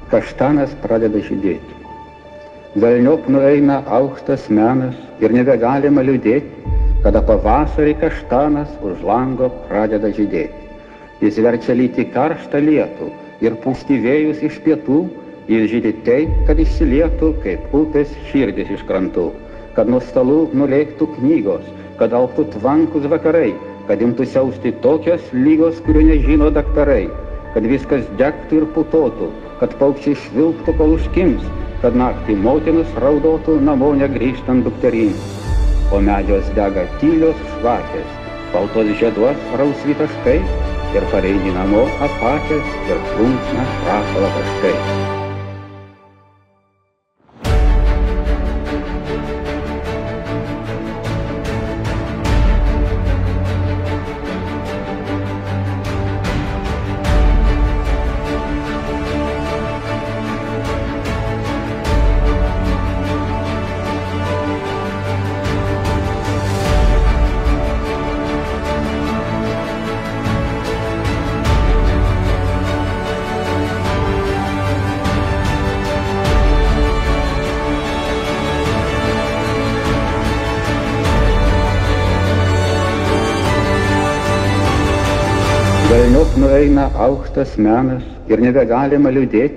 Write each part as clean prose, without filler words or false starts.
Kaštanas pradeda žydėti. Velniop nueina aukštas menas ir nebegalima liūdėti, kada pavasarį kaštanas už lango pradeda žydėti. Jis verčia lyti karštą lietų ir pūsti vėjus iš pietų, jis žydi taip, kad išsilietų kaip upės širdis iš krantų, kad nuo stalų nulėktų knygos, kad augtų tvankus vakarai, kad imtų siausti tokios lygos, kurių nežino daktarai, kad viskas degtų ir putotų, kad paukščiai švilptų, kol užkims, kad naktį motinos raudotų namo negrįžtant dukterims. O medžios dega tylios švakės, baltos žieduos rausvi taškai ir pareini namo apakęs ir plunksna šrakalo taškai. Velniop nueina aukštas menas ir nebegalima liūdėti,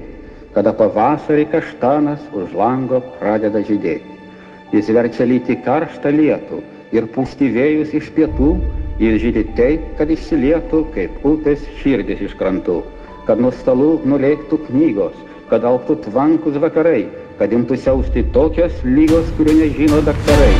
kada pavasarį kaštanas už lango pradeda žydėti. Jis verčia lyti karštą lietų ir pūsti vėjus iš pietų, jis žydi taip, kad išsilietų kaip upės širdis iš krantų, kad nuo stalų nulėktų knygos, kad augtų tvankus vakarai, kad imtų siausti tokios lygos, kurių nežino daktarai.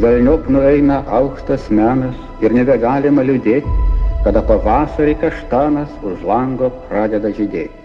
Velniop nueina aukštas menas ir nebegalima liūdėti, kada pavasarį kaštanas už lango pradeda žydėti.